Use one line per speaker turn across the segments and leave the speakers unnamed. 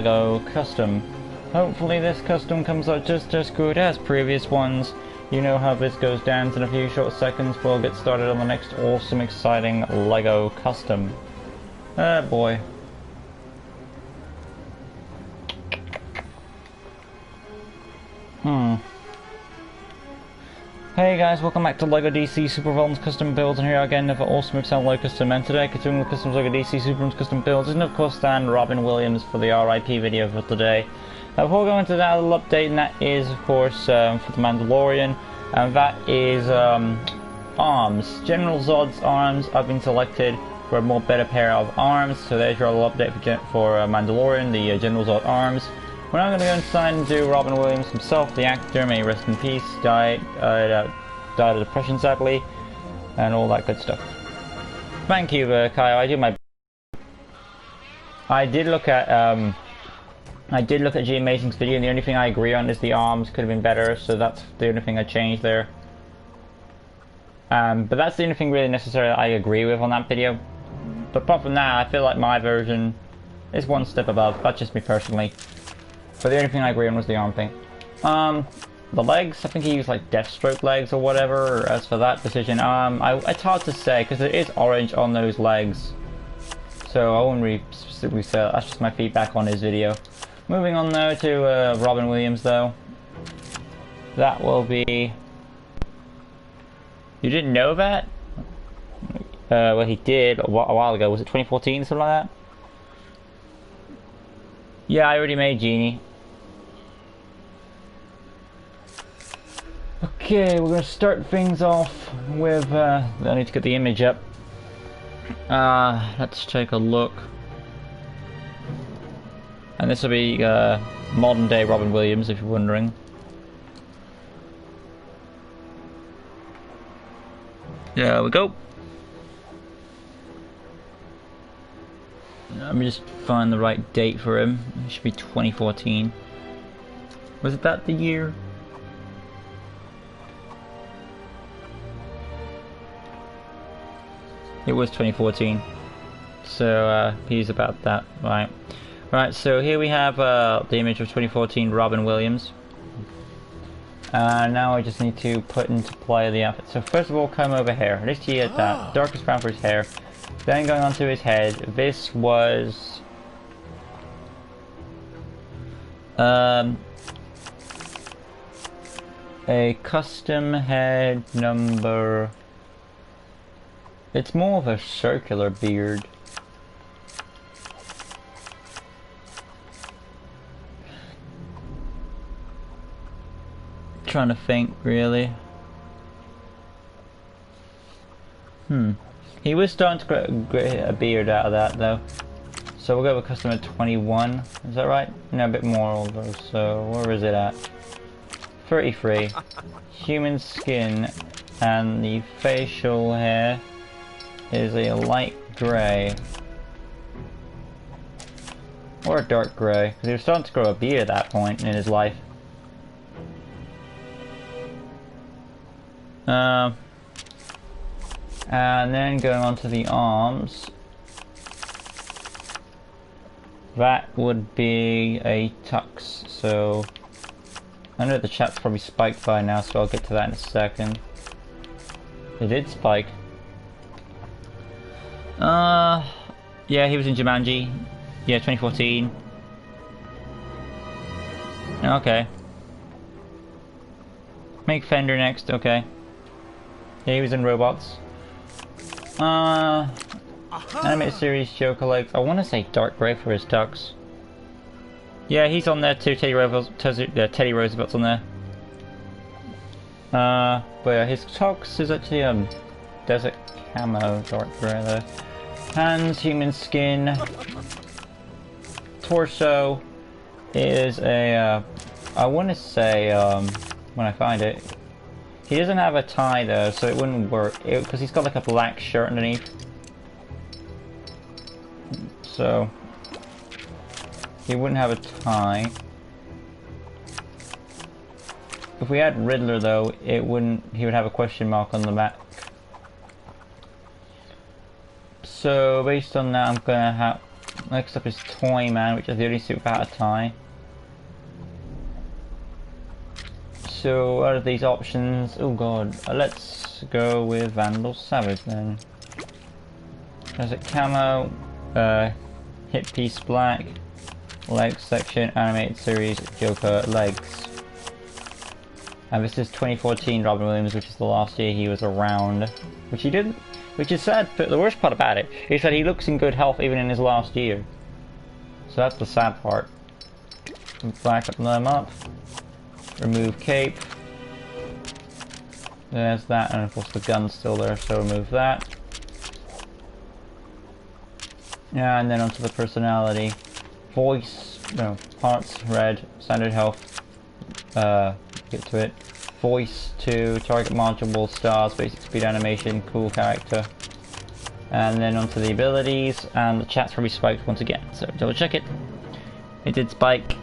Lego custom. Hopefully this custom comes out just as good as previous ones. You know how this goes down in a few short seconds. We'll get started on the next awesome, exciting Lego custom. Boy. Hey guys, welcome back to LEGO DC Supervillains Custom Builds, and here again with an awesome exciting LEGO custom. And today, continuing the customs LEGO DC Supervillains Custom Builds, and of course Dan Robin Williams for the RIP video for today. Before we go into that, a little update, and that is of course for the Mandalorian, and that is arms. General Zod's arms have been selected for a more better pair of arms, so there's your little update for Mandalorian, the General Zod arms. We're now going to go inside and do Robin Williams himself, the actor. May he rest in peace. Died of depression, sadly, and all that good stuff. Thank you, Kyle. I did look at G Amazing's video, and the only thing I agree on is the arms could have been better. So that's the only thing I changed there. But that's the only thing really necessarily I agree with on that video. But apart from that, I feel like my version is one step above. That's just me personally. But the only thing I agree on was the arm thing. The legs, I think he used like Deathstroke legs or whatever. As for that decision, it's hard to say because there is orange on those legs. So I won't really specifically say that. That's just my feedback on his video. Moving on though to Robin Williams though. That will be... You didn't know that? Well, he did a while ago. Was it 2014, something like that? Yeah, I already made Genie. Okay, we're going to start things off with, I need to get the image up. Let's take a look. And this will be modern day Robin Williams, if you're wondering. There we go. Let me just find the right date for him. It should be 2014. Was it that the year? It was 2014. So he's about that, right? Right, so here we have the image of 2014 Robin Williams. Now I just need to put into play the outfit. So first of all, comb over hair. At least he had that. Darkest brown for his hair. Then going on to his head, this was a custom head number. It's more of a circular beard. Trying to think, really. He was starting to get a beard out of that though. So we'll go with customer 21. Is that right? No, a bit more older. So where is it at? 33. Human skin, and the facial hair is a light grey. Or a dark grey, because he was starting to grow a beard at that point in his life. And then going on to the arms, that would be a tux. So I know the chat's probably spiked by now, so I'll get to that in a second. It did spike. Yeah, he was in Jumanji. Yeah, 2014. Okay. Make Fender next. Okay. Yeah, he was in Robots. Animated series Joker legs. I want to say dark grey for his tux. Yeah, he's on there too. Teddy Roosevelt's on there. But yeah, his tux is actually desert camo, dark grey though. Hands, human skin. Torso is a. I want to say when I find it. He doesn't have a tie though, so it wouldn't work, because he's got like a black shirt underneath. So he wouldn't have a tie. If we had Riddler though, it wouldn't. He would have a question mark on the back. So based on that, I'm gonna have Next up is Toyman, which is the only superpower tie. So, what are these options? Oh god, let's go with Vandal Savage then. There's a camo, hit piece black, legs section, animated series, Joker legs. And this is 2014 Robin Williams, which is the last year he was around. Which he didn't, which is sad, but the worst part about it is that he looks in good health even in his last year. So that's the sad part. Back them up. Remove cape. There's that, and of course the gun's still there, so remove that. Yeah, and then onto the personality. Voice, no, parts, red, standard health, get to it. Voice 2, target multiple stars, basic speed animation, cool character. And then onto the abilities, and the chat's probably spiked once again, so double check it. It did spike.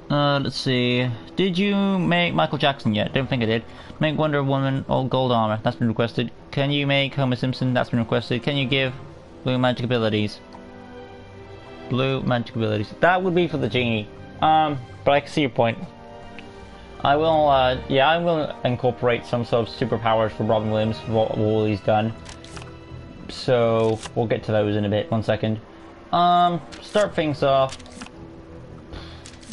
Let's see. Did you make Michael Jackson yet? Don't think I did. Make Wonder Woman all gold armor. That's been requested. Can you make Homer Simpson? That's been requested. Can you give blue magic abilities? Blue magic abilities. That would be for the genie. But I can see your point. I will, yeah, I will incorporate some sort of superpowers for Robin Williams for all he's done. So, we'll get to those in a bit. 1 second. Start things off.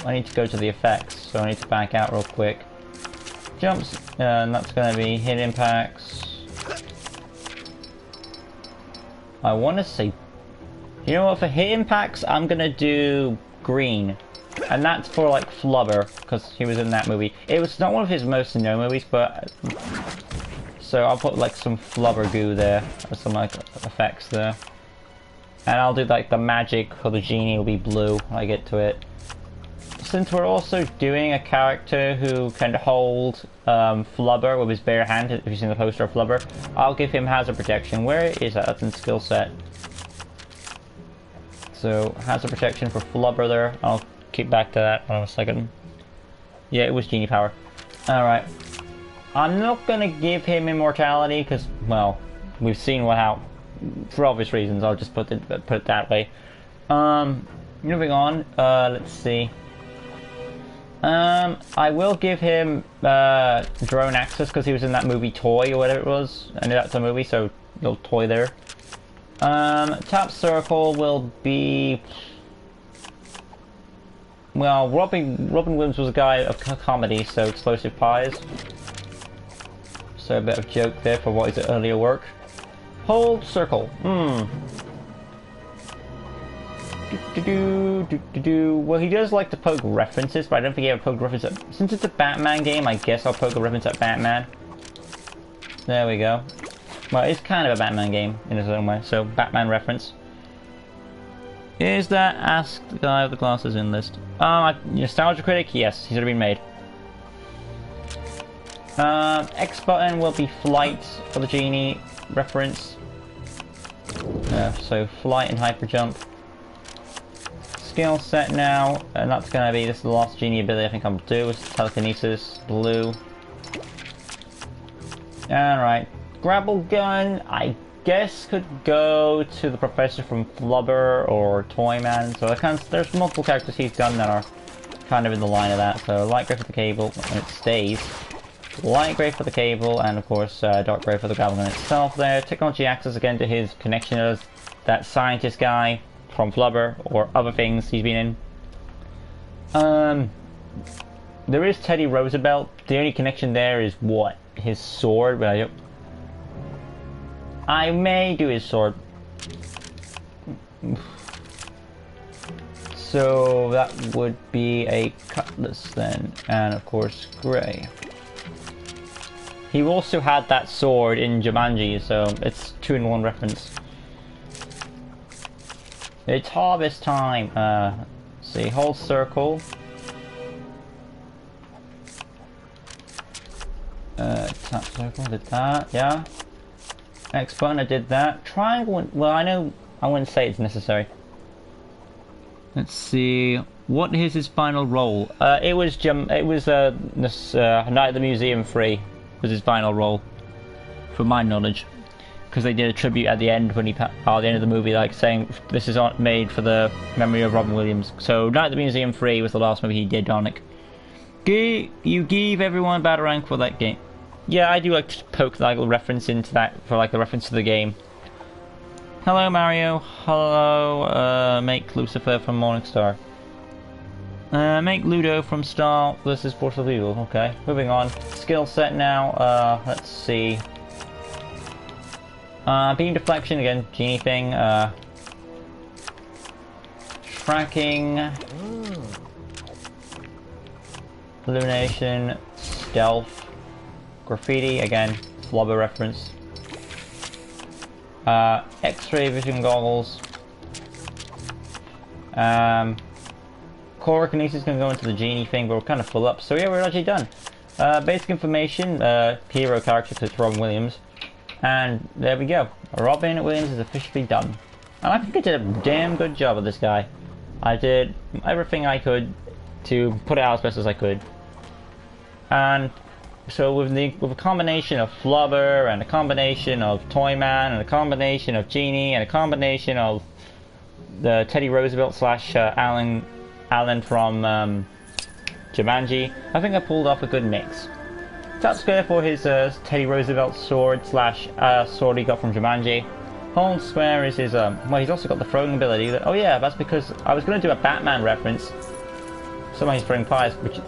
I need to go to the effects, so I need to back out real quick. Jumps, and that's going to be hit impacts. I want to say, you know what, for hit impacts, I'm going to do green. And that's for like Flubber, because he was in that movie. It was not one of his most known movies, but... So I'll put like some Flubber goo there, or some like effects there. And I'll do like the magic for the genie will be blue when I get to it. Since we're also doing a character who can hold Flubber with his bare hand, if you've seen the poster of Flubber, I'll give him hazard protection. Where is that? That's in skill set. So hazard protection for Flubber there. I'll keep back to that in a second. Yeah, it was genie power. Alright. I'm not gonna give him immortality because, well, we've seen how, for obvious reasons. I'll just put it that way. Moving on. Let's see. I will give him drone access because he was in that movie Toy or whatever it was. I know that's a movie, so little toy there. Top circle will be, well, Robin Williams was a guy of comedy, so explosive pies. So a bit of joke there for what his earlier work. Hold circle. Well, he does like to poke references, but I don't think he ever poked references at... Since it's a Batman game, I guess I'll poke a reference at Batman. There we go. Well, it's kind of a Batman game in its own way, so Batman reference. Is that Ask the Guy with the Glasses in list? Nostalgia Critic? Yes, he's already been made. X button will be flight for the genie reference. So flight and hyper jump. Skill set now, and that's going to be, this is the last genie ability I think I'll do, is telekinesis, blue. Alright, grapple gun, I guess could go to the professor from Flubber or Toyman, so there's multiple characters he's done that are kind of in the line of that, so light grey for the cable, and it stays. Light grey for the cable, and of course dark grey for the grapple gun itself there. Technology access again to his connection as that scientist guy from Flubber or other things he's been in. There is Teddy Roosevelt. The only connection there is what? His sword, but I may do his sword. So that would be a cutlass then, and of course grey. He also had that sword in Jumanji, so it's 2-in-1 reference. It's harvest time. See, hold circle. Tap circle, did that, yeah. X button, I did that. Triangle, well, I know, I wouldn't say it's necessary. Let's see, what is his final role? It was Night at the Museum 3 was his final role, from my knowledge. because they did a tribute at the end when at the end of the movie, like saying this is made for the memory of Robin Williams. So Night at the Museum 3 was the last movie he did on it. You give everyone battle rank for that game. Yeah, I do like to poke like a reference into that for like the reference to the game. Hello Mario. Hello. Make Lucifer from Morningstar. Make Ludo from Star versus Force of Evil. Okay, moving on. Skill set now. Let's see. Beam deflection again. Genie thing. Tracking. Illumination. Stealth. Graffiti again. Flubber reference. X-ray vision goggles. Core Kinesis can go into the genie thing, but we're kind of full up. So yeah, we're actually done. Basic information, hero character, because it's Robin Williams. And there we go. Robin Williams is officially done. And I think I did a damn good job of this guy. I did everything I could to put it out as best as I could. And so with a combination of Flubber, and a combination of Toyman, and a combination of Genie, and a combination of the Teddy Roosevelt slash Alan from Jumanji, I think I pulled off a good mix. Tap square for his Teddy Roosevelt sword slash sword he got from Jumanji. Hold square is his well, he's also got the throwing ability. Oh yeah, that's because I was going to do a Batman reference. Somehow he's throwing pies, which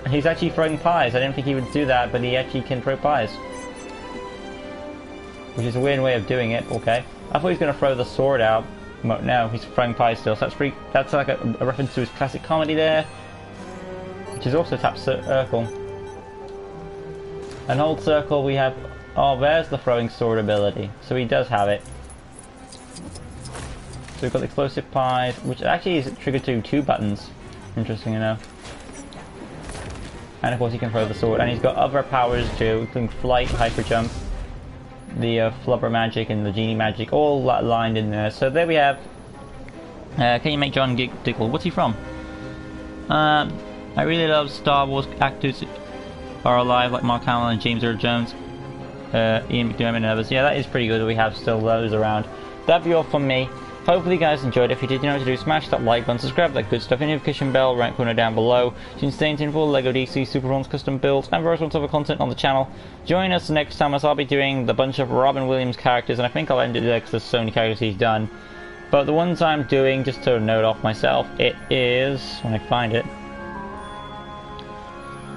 he's actually throwing pies. I didn't think he would do that, but he actually can throw pies, which is a weird way of doing it. Okay, I thought he was going to throw the sword out. No, he's throwing pies still, so that's like a reference to his classic comedy there, which is also tap circle. And hold circle we have, oh there's the throwing sword ability, so he does have it. So we've got the explosive pies, which actually is triggered to 2 buttons, interesting enough. And of course he can throw the sword, and he's got other powers too, including flight, hyper jump, the Flubber magic and the Genie magic, all lined in there. So there we have. Can you make John Diggle? What's he from? I really love Star Wars actors are alive, like Mark Hamill and James Earl Jones, Ian McDiarmid and others. Yeah, that is pretty good. We have still those around. That'd be all from me. Hopefully you guys enjoyed. If you did, you know what to do. Smash that like button, subscribe, that good stuff, and notification bell right corner down below. So you can stay tuned for LEGO DC Super Runs custom builds and various other content on the channel. Join us next time as I'll be doing the bunch of Robin Williams characters, and I think I'll end it there because there's so many characters he's done. But the ones I'm doing, just to note off myself, it is, when I find it,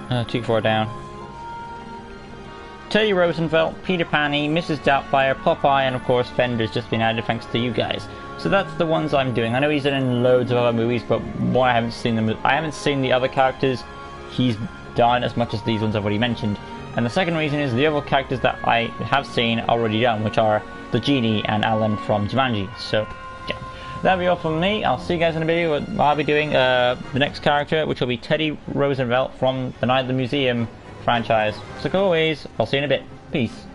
2-4 down. Teddy Roosevelt, Peter Panny, Mrs. Doubtfire, Popeye, and of course Fender's just been added thanks to you guys. So that's the ones I'm doing. I know he's in loads of other movies, but why I haven't seen them. I haven't seen the other characters he's done as much as these ones I've already mentioned. And the second reason is the other characters that I have seen already done, which are the Genie and Alan from Jumanji. So yeah, that'll be all from me. I'll see you guys in a video. I'll be doing the next character, which will be Teddy Roosevelt from the Night at the Museum franchise. So as always, I'll see you in a bit. Peace.